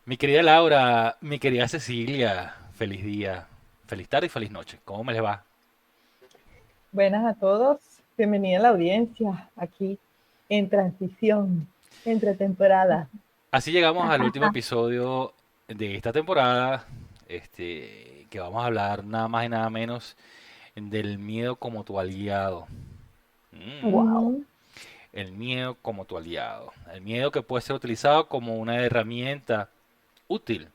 Mi querida Laura, mi querida Cecilia, feliz día, feliz tarde y feliz noche. ¿Cómo me les va? Buenas a todos, bienvenida a la audiencia aquí en transición entre temporadas. Así llegamos al último episodio de esta temporada, que vamos a hablar nada más y nada menos del miedo como tu aliado. Mm, Wow. el miedo como tu aliado. El miedo que puede ser utilizado como una herramienta útil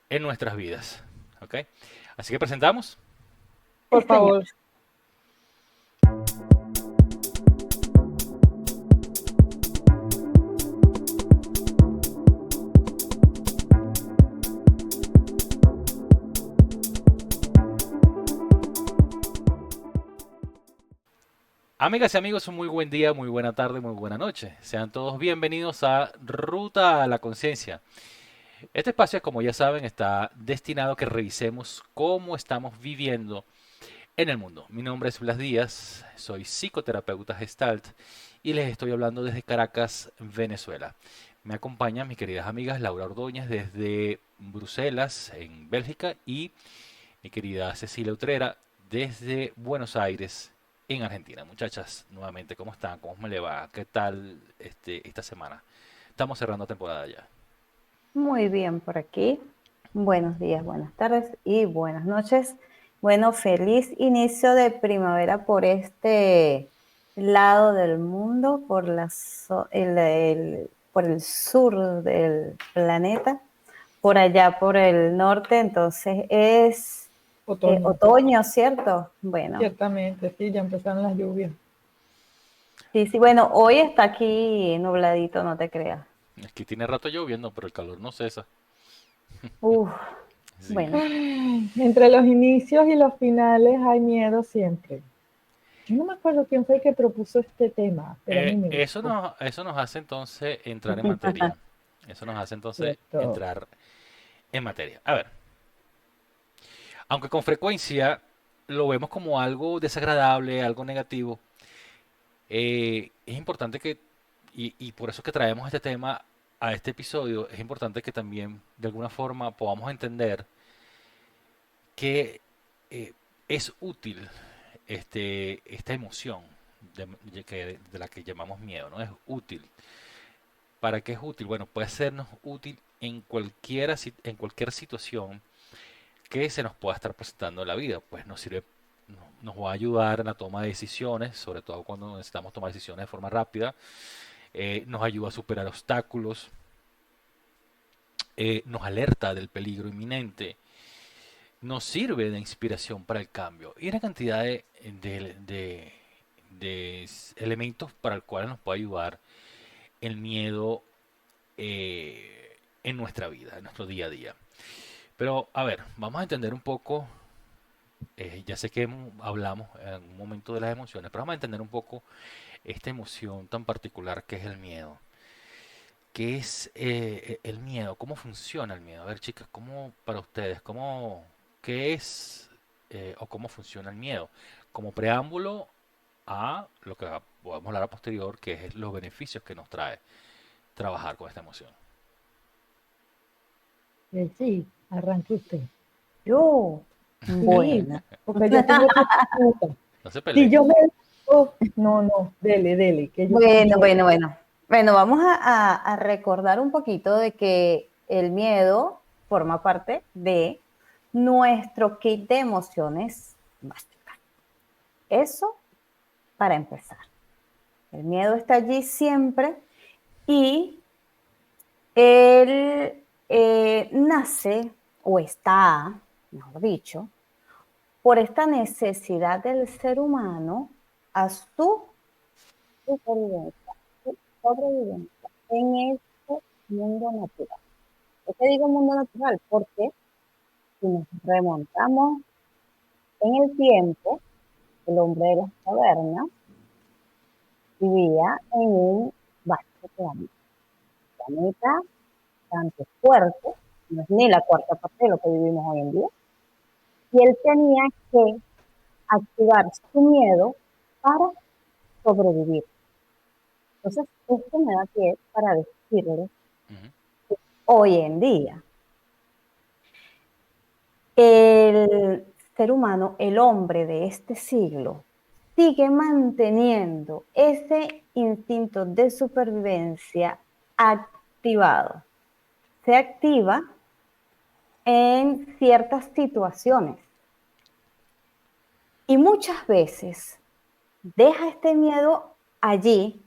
en nuestras vidas. ¿Ok? Así que presentamos. Por favor. Amigas y amigos, un muy buen día, muy buena tarde, muy buena noche. Sean todos bienvenidos a Ruta a la Conciencia. Este espacio, como ya saben, está destinado a que revisemos cómo estamos viviendo en el mundo. Mi nombre es Blas Díaz, soy psicoterapeuta Gestalt y les estoy hablando desde Caracas, Venezuela. Me acompañan mis queridas amigas Laura Ordóñez desde Bruselas, en Bélgica, y mi querida Cecilia Utrera desde Buenos Aires, en Argentina. Muchachas, nuevamente, ¿cómo están? ¿Cómo me le va? ¿Qué tal esta semana? Estamos cerrando temporada ya. Muy bien por aquí. Buenos días, buenas tardes y buenas noches. Bueno, feliz inicio de primavera por este lado del mundo, por el sur del planeta, por allá por el norte. Entonces es Otoño. otoño, ¿cierto? Bueno, Ciertamente, sí, ya empezaron las lluvias. sí, sí, bueno, hoy está aquí nubladito, no te creas. Es que tiene rato lloviendo, pero el calor no cesa. Uf, Sí. bueno. Ay, entre los inicios y los finales hay miedo siempre. Yo no me acuerdo quién fue el que propuso este tema, pero a mí me gustó. Eso nos hace entonces entrar en materia. Eso nos hace entonces ¿Cierto? entrar en materia. A ver, aunque con frecuencia lo vemos como algo desagradable, algo negativo, es importante y por eso que traemos este tema a este episodio, es importante que también de alguna forma podamos entender que eh, es útil esta emoción de la que llamamos miedo, ¿no? Es útil. ¿Para qué es útil? Bueno, puede sernos útil en cualquier situación que se nos pueda estar presentando en la vida. Pues nos sirve, nos va a ayudar en la toma de decisiones, sobre todo cuando necesitamos tomar decisiones de forma rápida. Nos ayuda a superar obstáculos, nos alerta del peligro inminente, nos sirve de inspiración para el cambio y una cantidad de elementos para el cual nos puede ayudar el miedo en nuestra vida, en nuestro día a día. Pero, a ver, vamos a entender un poco, ya sé que hablamos en un momento de las emociones, pero vamos a entender un poco esta emoción tan particular que es el miedo. ¿Qué es el miedo? ¿Cómo funciona el miedo? A ver, chicas, ¿cómo para ustedes, qué es o cómo funciona el miedo? Como preámbulo a lo que podemos hablar a posterior, que es los beneficios que nos trae trabajar con esta emoción. Sí, arranque usted. Yo, Sí, bueno. porque yo tengo otra pregunta. No se Si peleen. yo me... oh, no, no, dele, dele, que yo Bueno, escucho. bueno, bueno. Bueno, vamos a recordar un poquito de que el miedo forma parte de nuestro kit de emociones básicas. Eso para empezar. El miedo está allí siempre y él nace o está, mejor dicho, por esta necesidad del ser humano a su supervivencia, su sobrevivencia en este mundo natural. ¿Por qué digo mundo natural? Porque si nos remontamos en el tiempo, el hombre de las cavernas vivía en un vasto planeta bastante fuerte, no es ni la cuarta parte de lo que vivimos hoy en día, y él tenía que activar su miedo para sobrevivir. Entonces, esto me da pie para decirles Ujú. hoy en día. El ser humano, el hombre de este siglo, sigue manteniendo ese instinto de supervivencia activado. Se activa en ciertas situaciones y muchas veces deja este miedo allí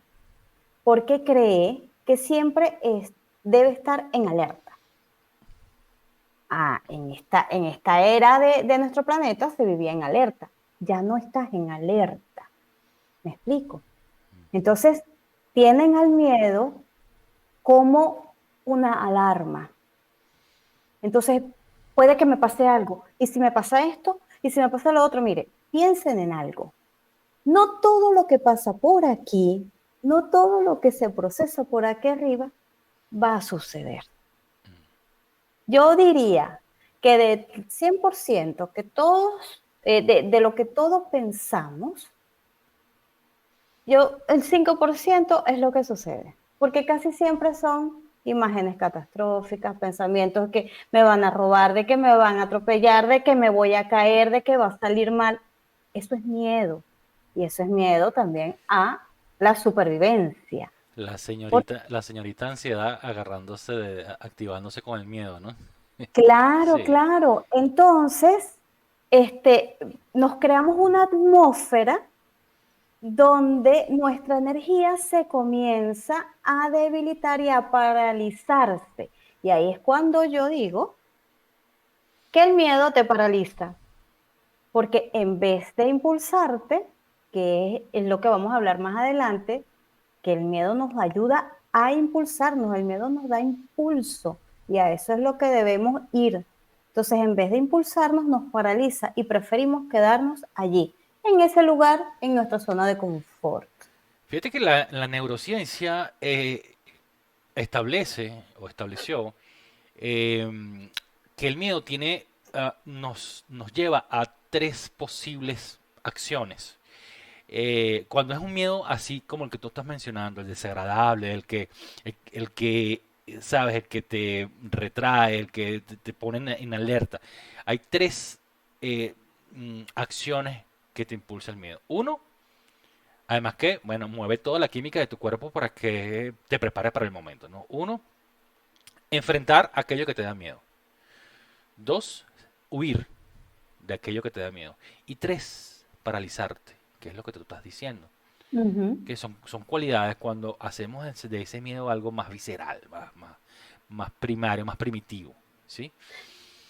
porque cree que siempre debe estar en alerta. En esta era de nuestro planeta se vivía en alerta. Ya no estás en alerta. ¿Me explico? Entonces, tienen al miedo como una alarma. Entonces, puede que me pase algo. Y si me pasa esto, y si me pasa lo otro, mire, piensen en algo. No todo lo que pasa por aquí, no todo lo que se procesa por aquí arriba va a suceder. Yo diría que de 100% que todos, de lo que todos pensamos, el 5% es lo que sucede, porque casi siempre son imágenes catastróficas, pensamientos que me van a robar, de que me van a atropellar, de que me voy a caer, de que va a salir mal. Eso es miedo, y eso es miedo también a la supervivencia. La señorita ansiedad activándose con el miedo, ¿no? Claro, Sí. claro. Entonces, nos creamos una atmósfera donde nuestra energía se comienza a debilitar y a paralizarse. Y ahí es cuando yo digo que el miedo te paraliza, porque en vez de impulsarte, que es lo que vamos a hablar más adelante, que el miedo nos ayuda a impulsarnos, el miedo nos da impulso y a eso es lo que debemos ir. Entonces, en vez de impulsarnos, nos paraliza y preferimos quedarnos allí, en ese lugar, en nuestra zona de confort. Fíjate que la neurociencia establece o estableció que el miedo nos lleva a tres posibles acciones. Cuando es un miedo así como el que tú estás mencionando, el desagradable, el que, sabes, el que te retrae, el que te pone en alerta, hay tres acciones que te impulsa el miedo. Uno, además que, bueno, mueve toda la química de tu cuerpo para que te prepares para el momento, ¿no? Uno, enfrentar aquello que te da miedo. Dos, huir de aquello que te da miedo. Y tres, paralizarte, que es lo que tú estás diciendo. Ujú. Que son cualidades cuando hacemos de ese miedo algo más visceral, más primario, más primitivo. ¿Sí?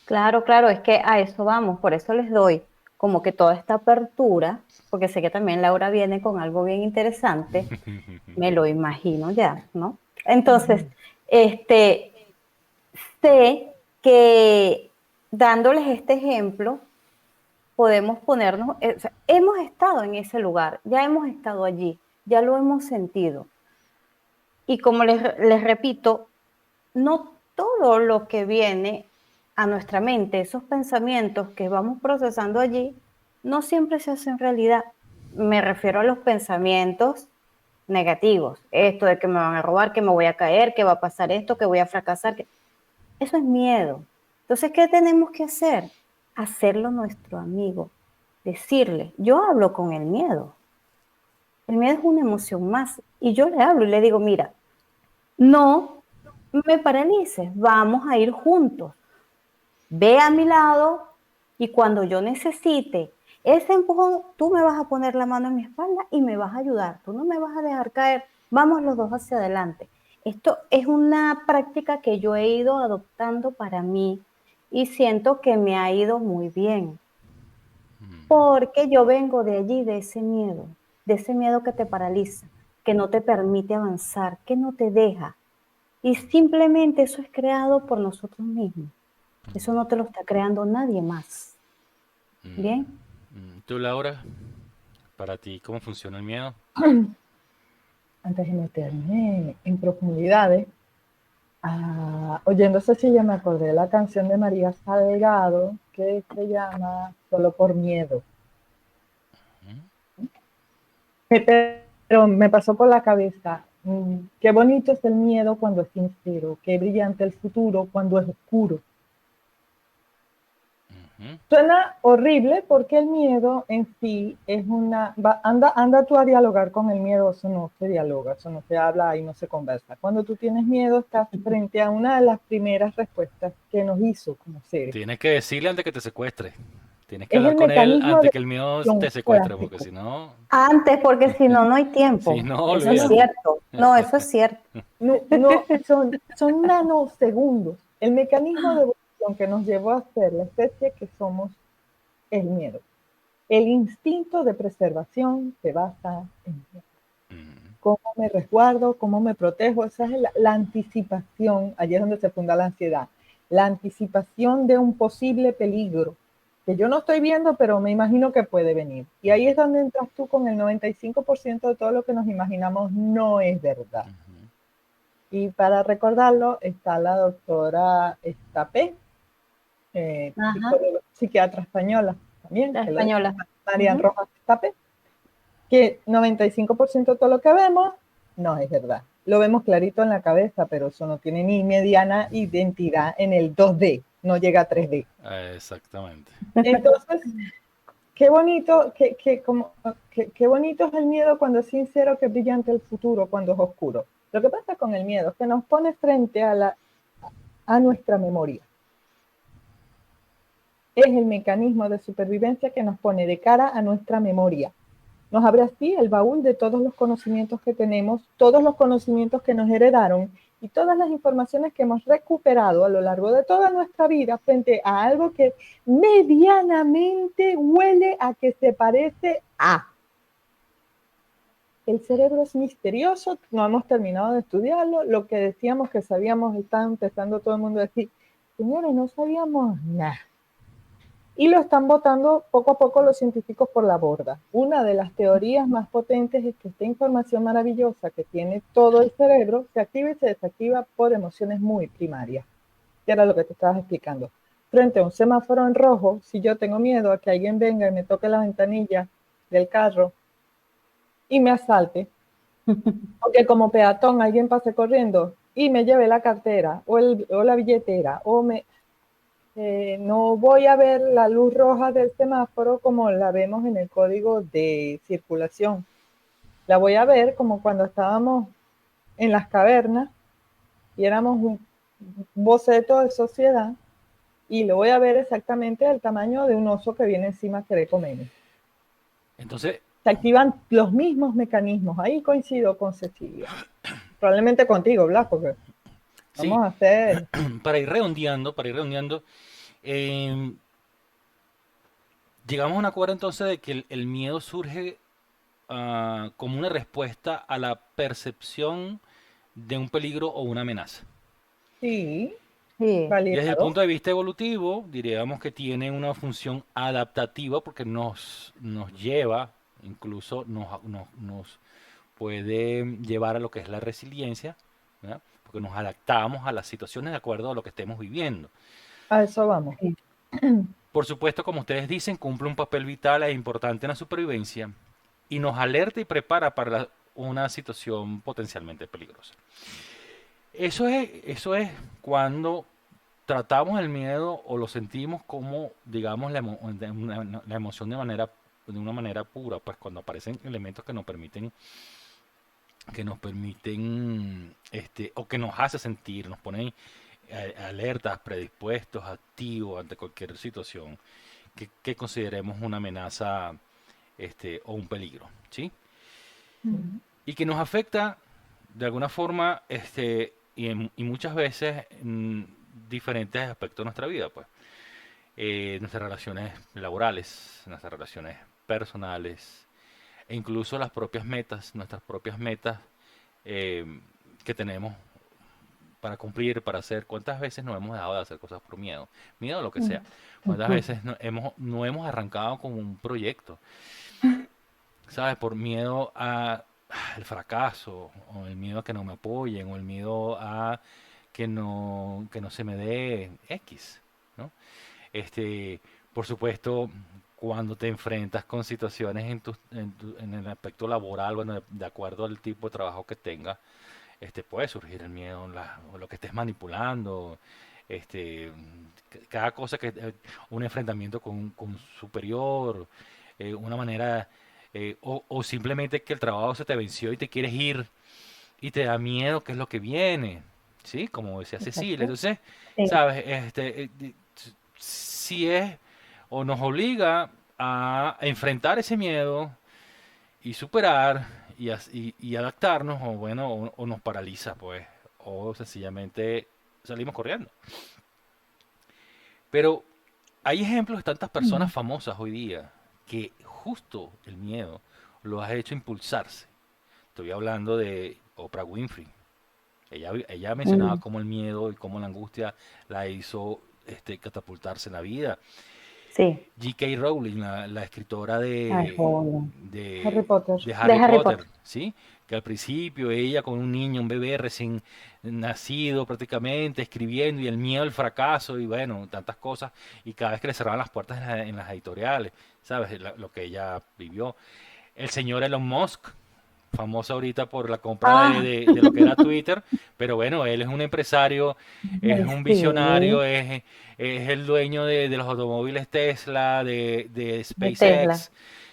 Claro, claro, es que a eso vamos, por eso les doy como que toda esta apertura, porque sé que también Laura viene con algo bien interesante, me lo imagino ya, ¿no? Entonces, este, sé que dándoles este ejemplo, podemos ponernos, o sea, hemos estado en ese lugar, ya hemos estado allí, ya lo hemos sentido. Y como les repito, no todo lo que viene a nuestra mente, esos pensamientos que vamos procesando allí, no siempre se hacen realidad. Me refiero a los pensamientos negativos, esto de que me van a robar, que me voy a caer, que va a pasar esto, que voy a fracasar, eso es miedo. Entonces, ¿qué tenemos que hacer? Hacerlo nuestro amigo, decirle, yo hablo con el miedo. El miedo es una emoción más y yo le hablo y le digo, mira, no me paralices, vamos a ir juntos. Ve a mi lado y cuando yo necesite ese empujón, tú me vas a poner la mano en mi espalda y me vas a ayudar. Tú no me vas a dejar caer. Vamos los dos hacia adelante. Esto es una práctica que yo he ido adoptando para mí y siento que me ha ido muy bien. Porque yo vengo de allí, de ese miedo que te paraliza, que no te permite avanzar, que no te deja. Y simplemente eso es creado por nosotros mismos. Eso no te lo está creando nadie más. ¿Bien? ¿Tú, Laura, para ti, cómo funciona el miedo? Antes de meterme en profundidades, oyendo Cecilia me acordé de la canción de María Salgado que se llama Solo por Miedo. Pero me pasó por la cabeza, Qué bonito es el miedo cuando es sincero, qué brillante el futuro cuando es oscuro. Suena horrible porque el miedo en sí es anda tú a dialogar con el miedo, eso no se dialoga, eso no se habla y no se conversa. Cuando tú tienes miedo estás frente a una de las primeras respuestas que nos hizo como seres. Tienes que decirle antes que te secuestre. Tienes que Es hablar el con él mecanismo antes de que el miedo te secuestre, porque clásico. si no, Antes, porque si no, no hay si tiempo. no, Eso es olvídate. cierto. No, eso es cierto. No, son nanosegundos. El mecanismo de evolución que nos llevó a ser la especie que somos es el miedo. El instinto de preservación se basa en cómo me resguardo, cómo me protejo. Esa es la anticipación, allí es donde se funda la ansiedad. La anticipación de un posible peligro que yo no estoy viendo, pero me imagino que puede venir. Y ahí es donde entras tú con el 95% de todo lo que nos imaginamos no es verdad. Y para recordarlo está la doctora Estapé, psiquiatra española también, La española. Marian Rojas Estapé, que 95% de todo lo que vemos no es verdad. Lo vemos clarito en la cabeza, pero eso no tiene ni mediana identidad en el 2D, no llega a 3D. Exactamente. Entonces, qué bonito, qué bonito es el miedo cuando es sincero, qué brillante el futuro cuando es oscuro. Lo que pasa con el miedo es que nos pone frente a nuestra memoria. Es el mecanismo de supervivencia que nos pone de cara a nuestra memoria. Nos abre así el baúl de todos los conocimientos que tenemos, todos los conocimientos que nos heredaron y todas las informaciones que hemos recuperado a lo largo de toda nuestra vida frente a algo que medianamente huele a que se parece a. El cerebro es misterioso, no hemos terminado de estudiarlo, lo que decíamos que sabíamos, está empezando todo el mundo a decir, señores, no sabíamos nada. Y lo están botando poco a poco los científicos por la borda. Una de las teorías más potentes es que esta información maravillosa que tiene todo el cerebro se activa y se desactiva por emociones muy primarias. Que era lo que te estabas explicando. Frente a un semáforo en rojo, si yo tengo miedo a que alguien venga y me toque la ventanilla del carro y me asalte, o que como peatón alguien pase corriendo y me lleve la cartera o la billetera o me... no voy a ver la luz roja del semáforo como la vemos en el código de circulación. La voy a ver como cuando estábamos en las cavernas y éramos un boceto de sociedad y lo voy a ver exactamente del tamaño de un oso que viene encima a querer comerme. Entonces, se activan los mismos mecanismos. Ahí coincido con Cecilia. Probablemente contigo, Blas, porque sí, vamos a hacer... para ir redondeando, llegamos a un acuerdo entonces de que el miedo surge como una respuesta a la percepción de un peligro o una amenaza. Sí, Sí. Desde el validado. punto de vista evolutivo, diríamos que tiene una función adaptativa porque nos lleva, incluso nos puede llevar a lo que es la resiliencia, ¿verdad? Porque nos adaptamos a las situaciones de acuerdo a lo que estemos viviendo. A eso vamos. Sí. Por supuesto, como ustedes dicen, cumple un papel vital e importante en la supervivencia y nos alerta y prepara para una situación potencialmente peligrosa. Eso es cuando tratamos el miedo o lo sentimos como, digamos, la emoción de una manera pura, pues cuando aparecen elementos que nos permiten, o que nos hace sentir, nos ponen alertas, predispuestos, activos ante cualquier situación que consideremos una amenaza, o un peligro, ¿sí? Y que nos afecta de alguna forma, y muchas veces en diferentes aspectos de nuestra vida, pues. Nuestras relaciones laborales, nuestras relaciones personales, e incluso nuestras propias metas eh, que tenemos para cumplir, para hacer. ¿Cuántas veces no hemos dejado de hacer cosas por miedo? Miedo a lo que sea. ¿Cuántas veces no hemos arrancado con un proyecto? ¿Sabes? Por miedo al fracaso, o el miedo a que no me apoyen, o el miedo a que no se me dé X, ¿no? Por supuesto, cuando te enfrentas con situaciones en el aspecto laboral, bueno, de acuerdo al tipo de trabajo que tengas, puede surgir el miedo, o lo que estés manipulando, cada cosa un enfrentamiento con un superior, una manera, o simplemente que el trabajo se te venció y te quieres ir y te da miedo qué es lo que viene, ¿sí? Como decía Cecilia. Exacto. Entonces, Sí. ¿sabes? Si es o nos obliga a enfrentar ese miedo y superar y adaptarnos, o bueno, o nos paraliza, pues, o sencillamente salimos corriendo. Pero hay ejemplos de tantas personas Mm. famosas hoy día que justo el miedo los ha hecho impulsarse. Estoy hablando de Oprah Winfrey. Ella mencionaba Mm. cómo el miedo y cómo la angustia la hizo catapultarse en la vida. Sí. J.K. Rowling, la escritora Ay, joder. Harry de, Potter. de De Harry Harry Potter, Potter. ¿sí? Que al principio ella con un niño, un bebé recién nacido prácticamente, escribiendo y el miedo al fracaso y bueno, tantas cosas, y cada vez que le cerraban las puertas en las editoriales, ¿sabes? Lo que ella vivió. El señor Elon Musk, famoso ahorita por la compra Ah, de lo que era Twitter, pero bueno, él es un empresario, es un sí, visionario, es el dueño de los automóviles Tesla, de de Tesla. SpaceX,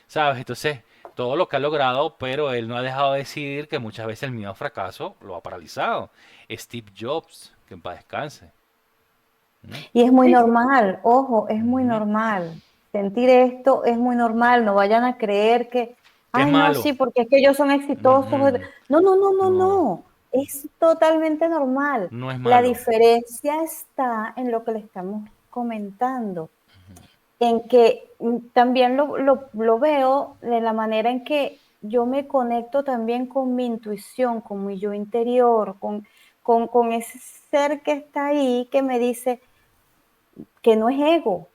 ¿sabes? Entonces, todo lo que ha logrado, pero él no ha dejado de decidir que muchas veces el miedo al fracaso lo ha paralizado. Steve Jobs, que en paz descanse. ¿Mm? Y es muy Sí, sí. normal, ojo, es muy Ujú. normal. Sentir esto es muy normal. No vayan a creer que, ¿Qué es ay, no, malo? sí, porque es que ellos son exitosos. Ujú. No, no, no, no, No, no. Es totalmente normal. no es La malo. diferencia está en lo que le estamos comentando, en que también lo veo de la manera en que yo me conecto también con mi intuición, con mi yo interior, con ese ser que está ahí que me dice que no es ego.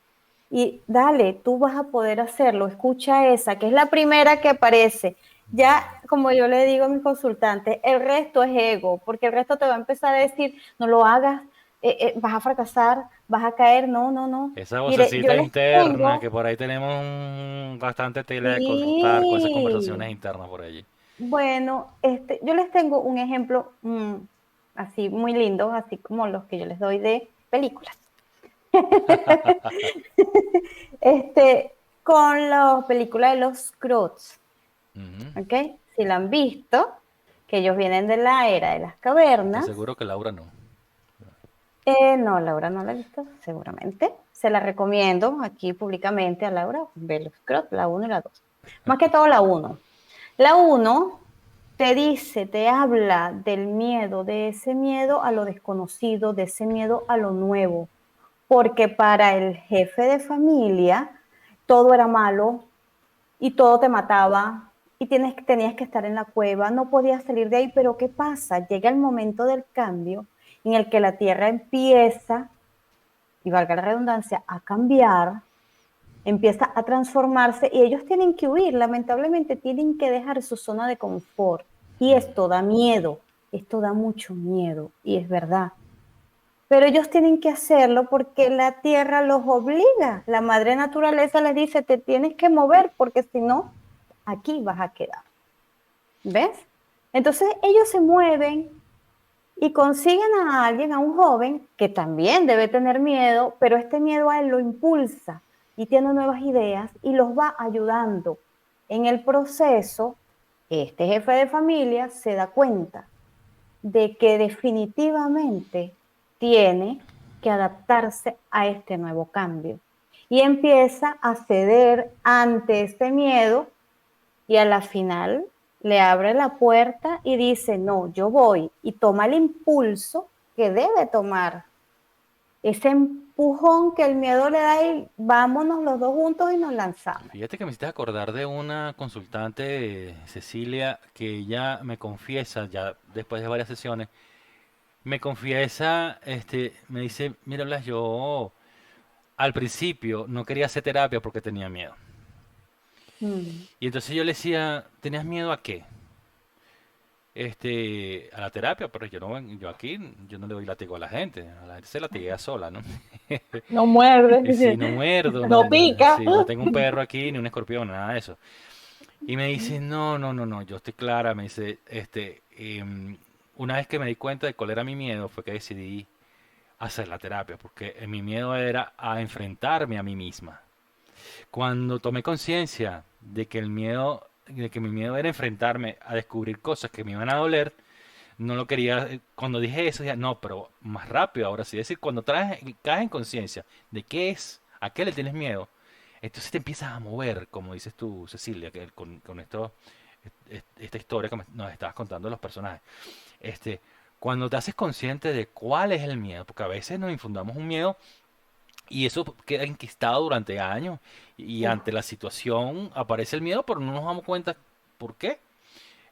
Y dale, tú vas a poder hacerlo. Escucha esa, que es la primera que aparece. Ya, como yo le digo a mis consultantes, el resto es ego, porque el resto te va a empezar a decir, no lo hagas, vas a fracasar, vas a caer, no, no, no. Esa Mire, yo vocecita les interna, que tengo, por ahí tenemos bastante tela de cortar con esas conversaciones sí, internas por allí. bueno, yo les tengo un ejemplo así muy lindo, así como los que yo les doy de películas. Con la película de los Croods, Ujú. ¿ok? Si la han visto, que ellos vienen de la era de las Estoy cavernas. seguro que Laura no. No, Laura no la ha visto, seguramente. Se la recomiendo aquí públicamente a Laura, ver los Croods, la 1 y la 2. Más que todo la 1. La 1 te dice, te habla del miedo, de ese miedo a lo desconocido, de ese miedo a lo nuevo, porque para el jefe de familia todo era malo y todo te mataba y tenías que estar en la cueva, no podías salir de ahí, pero ¿qué pasa? Llega el momento del cambio en el que la tierra empieza, y valga la redundancia, a cambiar, empieza a transformarse y ellos tienen que huir, lamentablemente tienen que dejar su zona de confort y esto da miedo, esto da mucho miedo y es verdad. Pero ellos tienen que hacerlo porque la tierra los obliga. La madre naturaleza les dice, te tienes que mover porque si no, aquí vas a quedar. ¿Ves? Entonces ellos se mueven y consiguen a alguien, a un joven, que también debe tener miedo, pero este miedo a él lo impulsa y tiene nuevas ideas y los va ayudando. En el proceso, este jefe de familia se da cuenta de que definitivamente tiene que adaptarse a este nuevo cambio y empieza a ceder ante este miedo y a la final le abre la puerta y dice, no, yo voy y toma el impulso que debe tomar, ese empujón que el miedo le da y vámonos los dos juntos y nos lanzamos. Fíjate que me hiciste acordar de una consultante, Cecilia, que ella me confiesa, ya después de varias sesiones, me confiesa, me dice, mira, Blas, yo al principio no quería hacer terapia porque tenía miedo. Mm. Y entonces yo le decía, ¿tenías miedo a qué? a la terapia, pero yo no, yo aquí, yo no le doy látigo a la gente se latiguea sola, ¿no? No muerde, Y si no muerdo, no pica. si no tengo un perro aquí, ni un escorpión, nada de eso. Y me dice, no, no, no, no, yo estoy clara, me dice, una vez que me di cuenta de cuál era mi miedo, fue que decidí hacer la terapia, porque mi miedo era a enfrentarme a mí misma. Cuando tomé conciencia de que mi miedo era enfrentarme a descubrir cosas que me iban a doler, no lo quería, cuando dije eso, dije, no, pero más rápido, ahora sí, es decir, cuando caes en conciencia de qué es, a qué le tienes miedo, entonces te empiezas a mover, como dices tú, Cecilia, que con esto, esta historia que nos estabas contando de los personajes. Este, cuando te haces consciente de cuál es el miedo, porque a veces nos infundamos un miedo y eso queda enquistado durante años y Uf, ante la situación aparece el miedo, pero no nos damos cuenta por qué.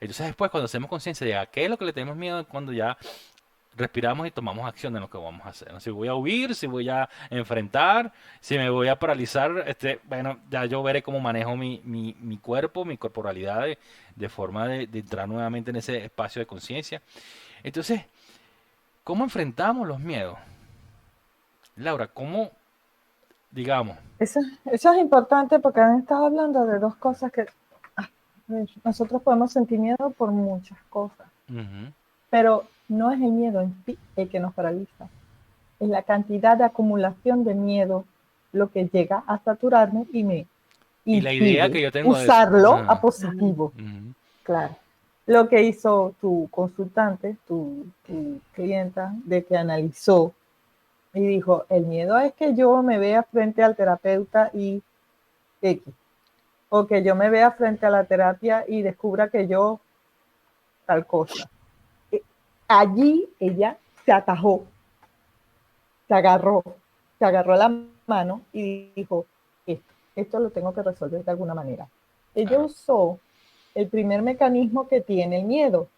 Entonces después cuando hacemos conciencia de a qué es lo que le tenemos miedo, es cuando ya respiramos y tomamos acción de lo que vamos a hacer, ¿no? Si voy a huir, si voy a enfrentar, si me voy a paralizar, bueno, ya yo veré cómo manejo mi cuerpo, mi corporalidad de forma de entrar nuevamente en ese espacio de conciencia. Entonces, ¿cómo enfrentamos los miedos? Laura, ¿cómo, digamos? eso es importante porque han estado hablando de dos cosas que ah, nosotros podemos sentir miedo por muchas cosas, Ujú. pero no es el miedo en sí el que nos paraliza, es la cantidad de acumulación de miedo lo que llega a saturarme y me Y la idea impide que yo tengo de eso. usarlo a Ah, positivo. ujú. Claro. Lo que hizo tu consultante, tu clienta, de que analizó y dijo, el miedo es que yo me vea frente al terapeuta y X, o que yo me vea frente a la terapia y descubra que yo tal cosa. Allí ella se atajó, se agarró, se agarró la mano y dijo, esto lo tengo que resolver de alguna manera. Ella Claro. usó el primer mecanismo que tiene el miedo,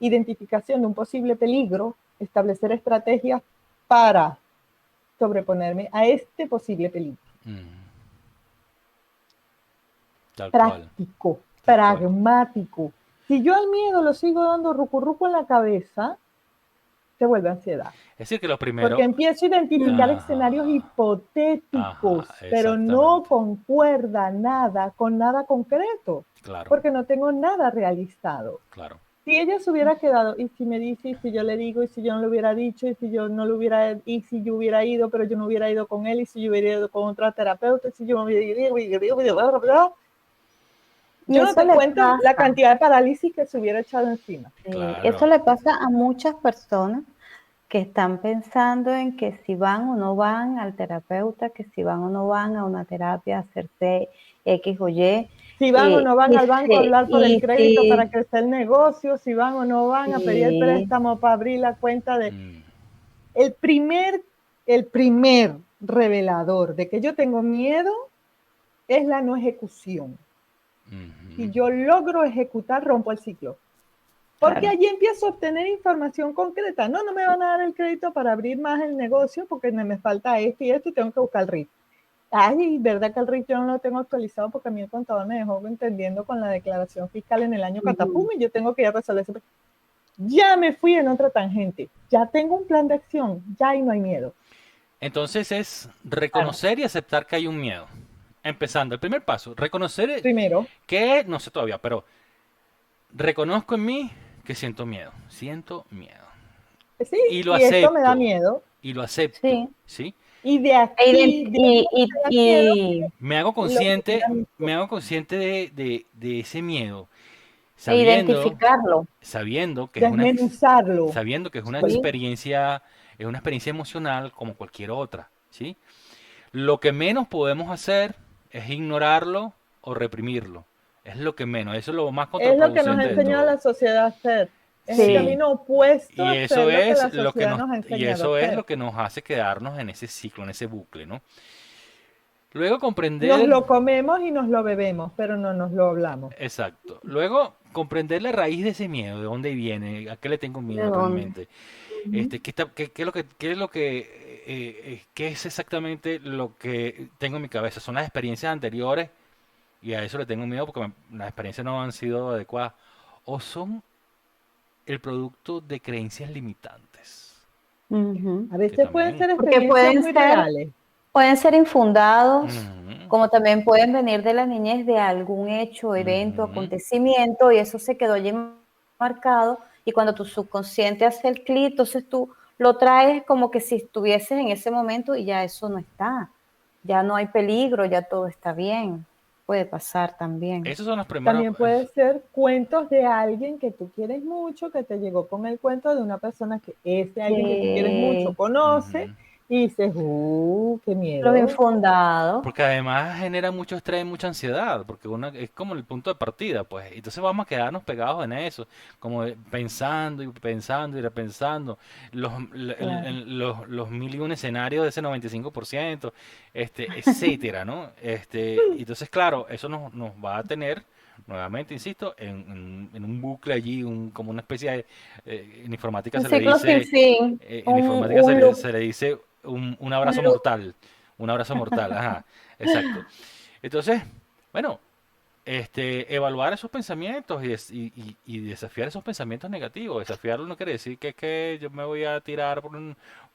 identificación de un posible peligro, establecer estrategias para sobreponerme a este posible peligro. Ujú. Tal cual, Práctico, tal cual. pragmático. Si yo al miedo lo sigo dando rucu en la cabeza, se vuelve ansiedad. Es decir, que lo Porque primero, empiezo a identificar escenarios ajá, ajá, hipotéticos, pero no exactamente, concuerda nada con nada concreto, claro, porque no tengo nada realizado. claro. Si ella se hubiera quedado, y si me dice, y si yo le digo, y si yo no lo hubiera dicho, y si yo no lo hubiera, y si yo hubiera ido, pero yo no hubiera ido con él, y si yo hubiera ido con otra terapeuta, y si yo me hubiera ido, Y yo no eso te le cuento la pasa, cantidad de parálisis que se hubiera echado encima. eso Claro. le pasa a muchas personas que están pensando en que si van o no van al terapeuta, que si van o no van a una terapia a hacerse X o Y. Si van o no van al banco a hablar por el Y crédito para si, crecer el negocio, si van o no van a pedir el y préstamo para abrir la cuenta de... Mm, El primer, el primer revelador de que yo tengo miedo es la no ejecución. Si ujú. yo logro ejecutar, rompo el ciclo. Porque claro, allí empiezo a obtener información concreta. No, no me van a dar el crédito para abrir más el negocio porque me falta esto y esto y tengo que buscar el RIF. Ay, verdad que el RIF yo no lo tengo actualizado porque a mí el contador me dejó entendiendo con la declaración fiscal en el año catapum y yo tengo que ir a resolver ese. Ya me fui en otra tangente. Ya tengo un plan de acción. Ya ahí no hay miedo. Entonces es Claro. reconocer y aceptar que hay un miedo. Empezando, el primer paso, reconocer Primero, que, no sé todavía, pero reconozco en mí que siento miedo, sí, y lo y esto me da acepto, miedo. y lo acepto, sí. ¿sí? Y de E aquí, de ahí me da miedo, Me hago lo que consciente, digan mis me cosas. hago consciente de ese miedo, E sabiendo, identificarlo, sabiendo que Desmenuzarlo. sabiendo que ¿sí? es una experiencia emocional como cualquier otra, ¿sí? Lo que menos podemos hacer es ignorarlo o reprimirlo. Es lo que menos, eso es lo más Es lo que nos contraproducente de enseña todo. la sociedad a hacer. Es el Sí, Sí, camino opuesto y a hacer lo que la sociedad nos ha enseñado a eso es hacer. lo que nos hace quedarnos en ese ciclo, en ese bucle, ¿no? Luego Nos comprender, lo comemos y nos lo bebemos, pero no nos lo hablamos. exacto. Luego comprender la raíz de ese miedo, de dónde viene, a qué le tengo ¿de miedo dónde? realmente. Ujú. Qué es lo que, qué es exactamente lo que tengo en mi cabeza? Son las experiencias anteriores y a eso le tengo miedo porque las experiencias no han sido adecuadas. O son el producto de creencias limitantes. Ujú. A Que veces pueden también. ser Porque experiencias muy reales. pueden ser infundados, Ujú, como también pueden venir de la niñez de algún hecho, evento, ujú. acontecimiento, y eso se quedó allí marcado, y cuando tu subconsciente hace el clic, entonces tú lo traes como que si estuvieses en ese momento y ya eso no está, ya no hay peligro, ya todo está bien, puede pasar también. Esas son las primeras. También puede ser cuentos de alguien que tú quieres mucho, que te llegó con el cuento de una persona que ese alguien que tú quieres mucho conoce Ujú. y dices, qué Los miedo. infundados. Porque además genera mucho estrés y mucha ansiedad, porque es como el punto de partida, pues. Entonces vamos a quedarnos pegados en eso, como pensando y pensando y repensando Claro. los mil y un escenarios de ese 95%, etcétera, ¿no? Entonces, claro, eso nos va a tener, nuevamente, insisto, en un bucle allí, como una especie de, en informática Un se le ciclo sin dice, fin, en informática un loop, se le dice un un abrazo loop. mortal. Un abrazo mortal, ajá, exacto. Entonces, bueno, evaluar esos pensamientos y desafiar esos pensamientos negativos. Desafiarlo no quiere decir que yo me voy a tirar por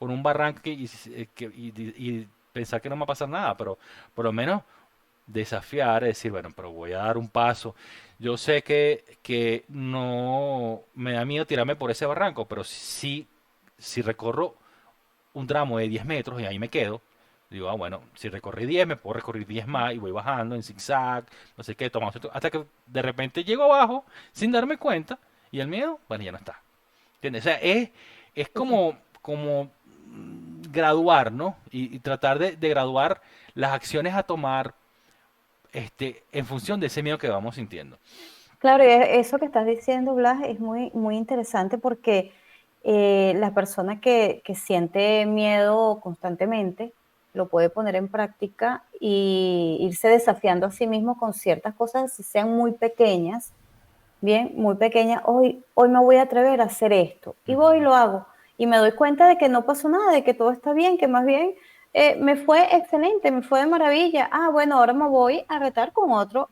un barranco y pensar que no me va a pasar nada, pero por lo menos desafiar, es decir, bueno, pero voy a dar un paso. Yo sé que no me da miedo tirarme por ese barranco, pero si recorro un tramo de 10 metros y ahí me quedo. Digo, bueno, si recorrí 10, me puedo recorrer 10 más y voy bajando en zigzag, no sé qué, hasta que de repente llego abajo sin darme cuenta y el miedo, bueno, ya no está. ¿Entiendes? O sea, es como graduar, ¿no? Y tratar de graduar las acciones a tomar en función de ese miedo que vamos sintiendo. Claro, y eso que estás diciendo, Blas, es muy, muy interesante porque la persona que siente miedo constantemente lo puede poner en práctica y irse desafiando a sí mismo con ciertas cosas, si sean muy pequeñas, bien, muy pequeñas. Hoy me voy a atrever a hacer esto y voy y Ujú. lo hago. Y me doy cuenta de que no pasó nada, de que todo está bien, que más bien me fue excelente, me fue de maravilla. Ah, bueno, ahora me voy a retar con otro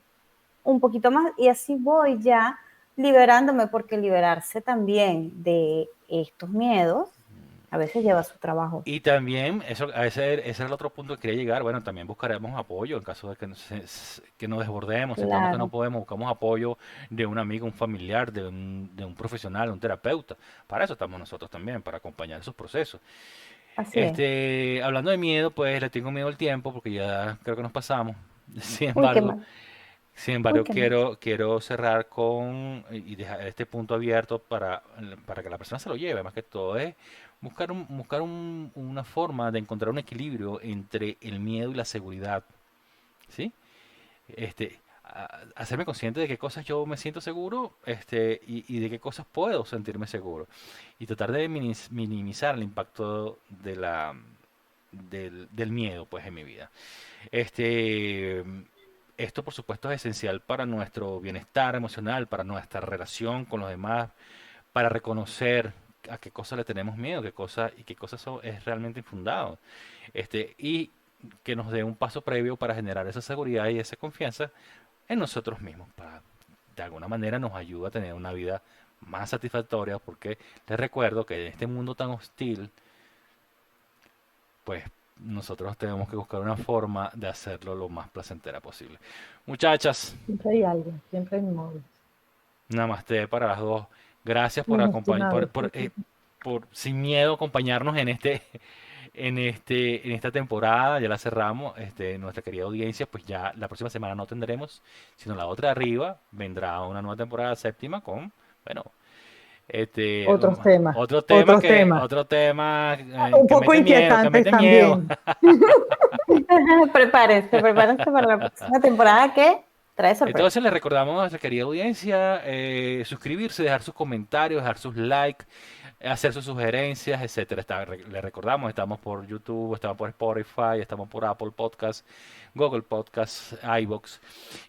un poquito más y así voy ya liberándome, porque liberarse también de estos miedos a veces lleva su trabajo. Y también, ese era el otro punto que quería llegar. Bueno, también buscaremos apoyo en caso de que nos desbordemos, sintamos que no Claro, podemos, buscamos apoyo de un amigo, un familiar, de un profesional, un terapeuta. Para eso estamos nosotros también, para acompañar esos procesos. así es. Hablando de miedo, pues le tengo miedo al tiempo porque ya creo que nos pasamos. Sin Uy, qué embargo, mal. sin Uy, embargo, qué mal. quiero cerrar y dejar este punto abierto para que la persona se lo lleve. Más que todo es buscar una forma de encontrar un equilibrio entre el miedo y la seguridad. ¿Sí? Hacerme consciente de qué cosas yo me siento seguro, y de qué cosas puedo sentirme seguro. Y tratar de minimizar el impacto del miedo, pues, en mi vida. Este, Esto, por supuesto, es esencial para nuestro bienestar emocional, para nuestra relación con los demás, para reconocer a qué cosas le tenemos miedo, qué cosas es realmente infundado. Y que nos dé un paso previo para generar esa seguridad y esa confianza en nosotros mismos, para de alguna manera nos ayuda a tener una vida más satisfactoria, porque les recuerdo que en este mundo tan hostil, pues nosotros tenemos que buscar una forma de hacerlo lo más placentera posible. Muchachas, Siempre hay alguien, siempre hay móvil. namaste para las dos. Gracias por Mis acompañar, estimados. por sin miedo acompañarnos en esta temporada. Ya la cerramos. Nuestra querida audiencia, pues ya la próxima semana no tendremos, sino la otra de arriba vendrá una nueva temporada séptima con, bueno, este, um, Otros temas, otro tema otros temas. Un que poco mete miedo, que inquietantes mete miedo. también. Prepárense para la próxima temporada que trae sorpresa. Entonces les recordamos a nuestra querida audiencia suscribirse, dejar sus comentarios, dejar sus likes, hacer sus sugerencias, etcétera. Les recordamos, estamos por YouTube, estamos por Spotify, estamos por Apple Podcasts, Google Podcasts, iBox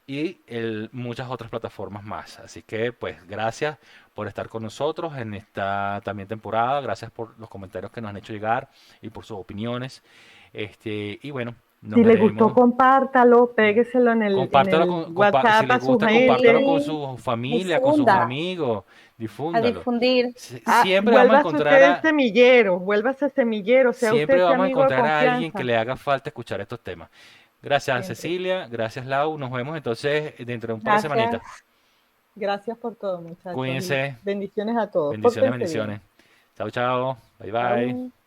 y muchas otras plataformas más. Así que pues gracias por estar con nosotros en esta también temporada, gracias por los comentarios que nos han hecho llegar y por sus opiniones. Y bueno, Nos Si le gustó, veremos. compártalo, pégueselo en el Compártalo si WhatsApp les a su gusta, compártalo gente. con Sí, su familia, con sus difunda, amigos, a difúndalo. difundir. Siempre vamos a Vuélvase encontrar usted semillero, vuélvase semillero, sea usted siempre ese vamos a amigo de encontrar a alguien que confianza. le haga falta escuchar estos temas. Gracias, Siempre. Cecilia. Gracias, Lau. Nos vemos entonces dentro de un par de Gracias, semanitas. gracias por todo, muchachos. Y Cuídense. bendiciones a todos. Bendiciones, Pórtense bien. bendiciones. Chao, chao. Bye, bye. Chao.